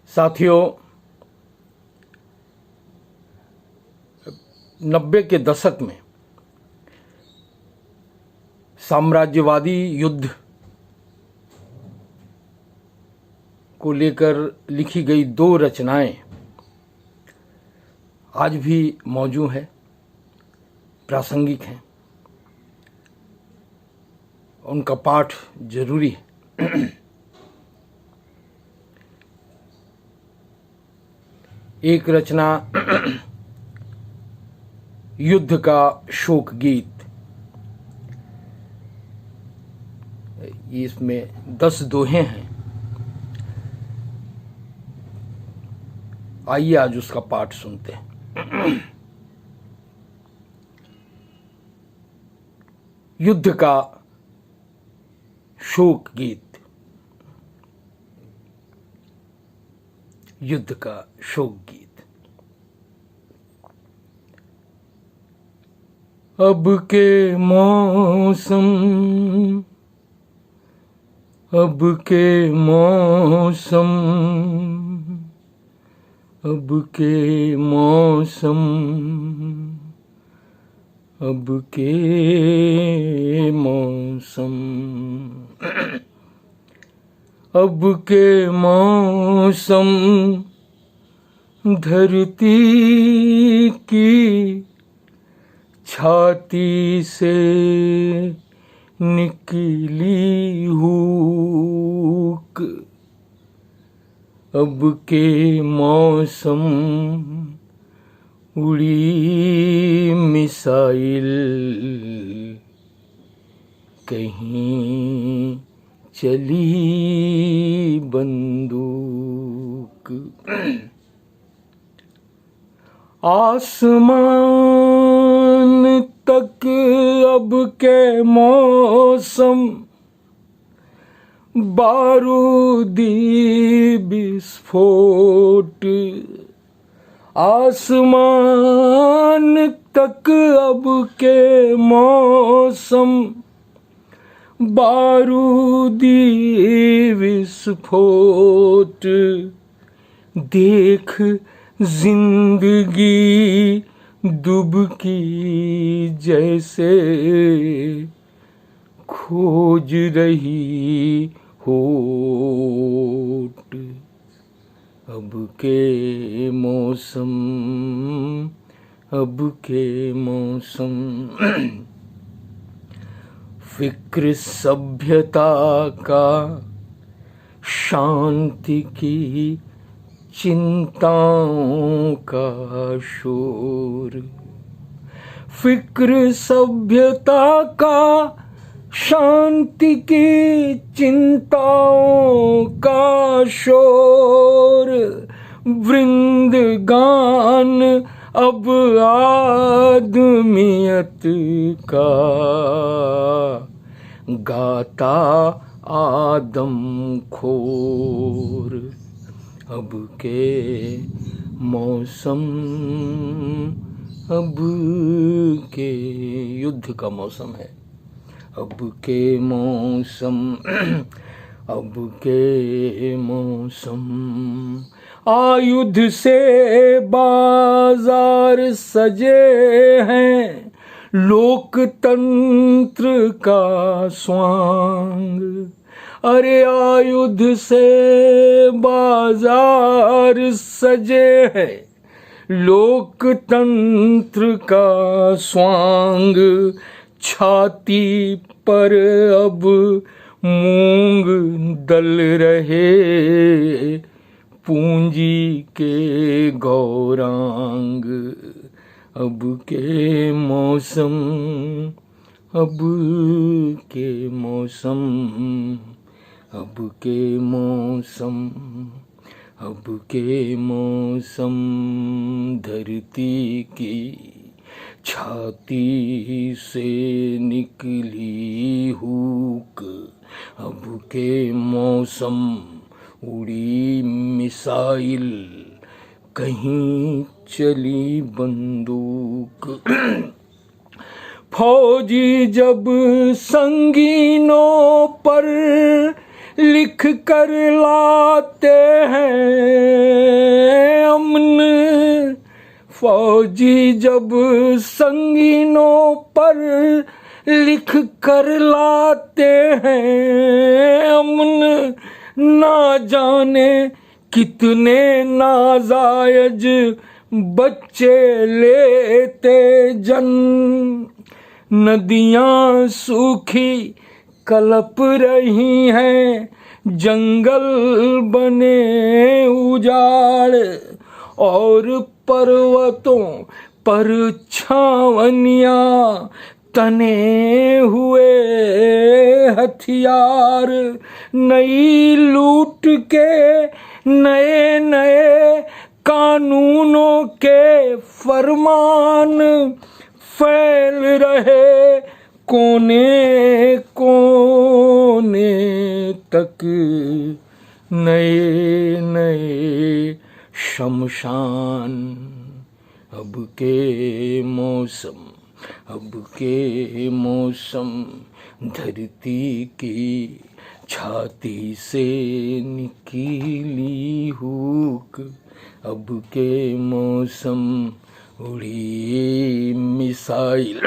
साथियों, 90 के दशक में साम्राज्यवादी युद्ध को लेकर लिखी गई 2 रचनाएं आज भी मौजूद हैं, प्रासंगिक हैं। उनका पाठ जरूरी है। एक रचना युद्ध का शोक गीत। इसमें 10 दोहे हैं। आइए आज उसका पाठ सुनते हैं। युद्ध का शोक गीत। युद्ध का शोक गीत। अब के मौसम, अब के मौसम, अब के मौसम, अब के मौसम, अब के मौसम धरती की छाती से निकली हुक। अब के मौसम उड़ी मिसाइल, कहीं चली बंदूक। आसमान तक अब के मौसम बारूदी विस्फोट। आसमान तक अब के मौसम बारूदी विस्फोट। देख जिंदगी डुबकी जैसे खोज रही होठ। अब के मौसम, अब के मौसम। फिक्र सभ्यता का, शांति की चिंताओं का शोर। फिक्र सभ्यता का, शांति की चिंताओं का शोर। वृंदगान अब आदमियत का, गाता आदम खोर। अब के मौसम, अब के युद्ध का मौसम है। अब के मौसम, अब के मौसम। आयुध से बाजार सजे हैं, लोकतंत्र का स्वांग। अरे आयुध से बाजार सजे हैं, लोकतंत्र का स्वांग। छाती पर अब मूंग दल रहे, पूंजी के गौरांग। अब के मौसम, अब के मौसम, अब के मौसम, अब के मौसम धरती की छाती से निकली हुक। अब के मौसम उड़ी मिसाइल, कहीं चली बंदूक। फौजी जब संगीनों पर लिख कर लाते हैं फौजी जब संगीनों पर लिख कर लाते हैं अमन, ना जाने कितने नाजायज बच्चे लेते जन्म। नदियां सूखी कलप रही हैं, जंगल बने उजाड़, और पर्वतों पर छावनियां तने हुए हथियार। नई लूट के नए नए कानूनों के फरमान फैल रहे कोने कोने तक। नए नए शमशान, अब के मौसम, अब के मौसम धरती की छाती से निकली हुक। अब के मौसम उड़ी मिसाइल,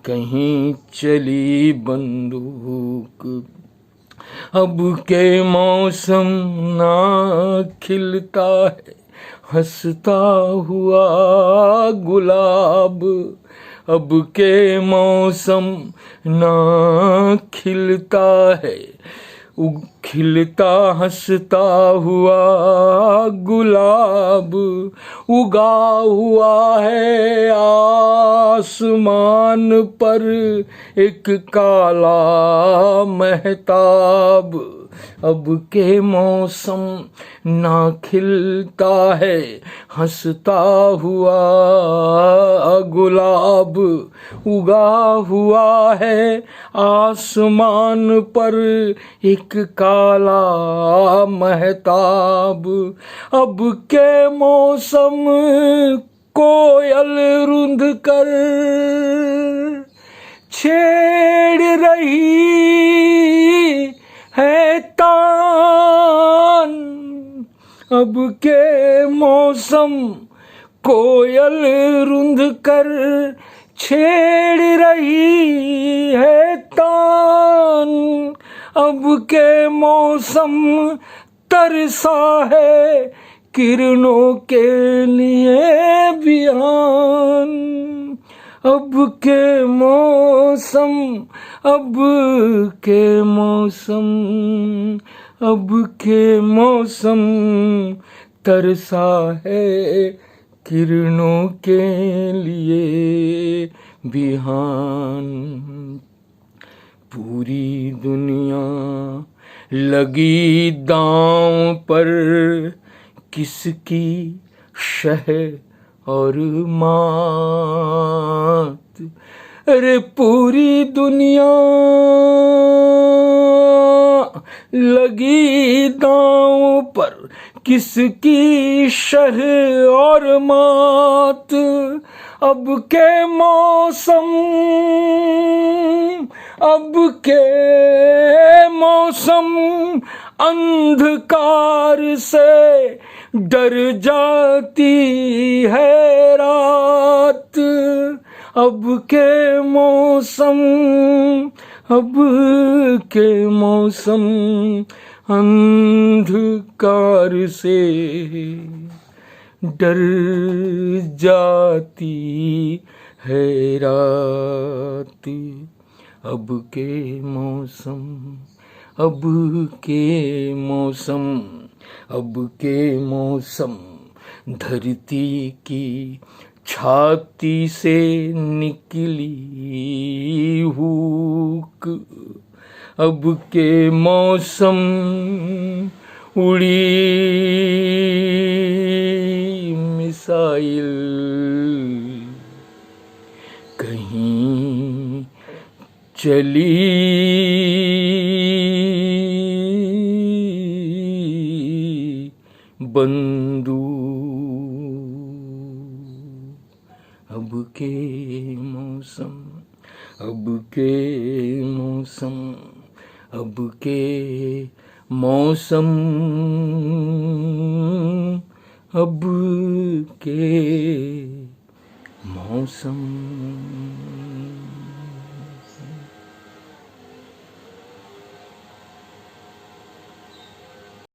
कहीं चली बंदूक। अब के मौसम ना खिलता है हंसता हुआ गुलाब। अब के मौसम ना खिलता है खिलता हंसता हुआ गुलाब। उगा हुआ है आसमान पर एक काला महताब। अब के मौसम ना खिलता है हंसता हुआ गुलाब। उगा हुआ है आसमान पर एक काला महताब। अब के मौसम कोयल रुंध कर छेड़ रही है तान। अब के मौसम कोयल रुंध कर छेड़ रही है तान। अब के मौसम तरसा है किरणों के लिए बिहान। अब के मौसम, अब के मौसम, अब के मौसम तरसा है किरणों के लिए बिहान। पूरी दुनिया लगी दांव पर, किसकी शह और मात। अरे पूरी दुनिया लगी दांव पर, किसकी शह और मात। अब के मौसम, अब के मौसम अंधकार से डर जाती है रात। अब के मौसम, अब के मौसम अंधकार से डर जाती है रात। अब के मौसम, अब के मौसम, अब के मौसम धरती की छाती से निकली हुक। अब के मौसम उड़ी मिसाइल, कहीं चली बंदूक। अब के मौसम, अब के मौसम, अब के मौसम, अब के मौसम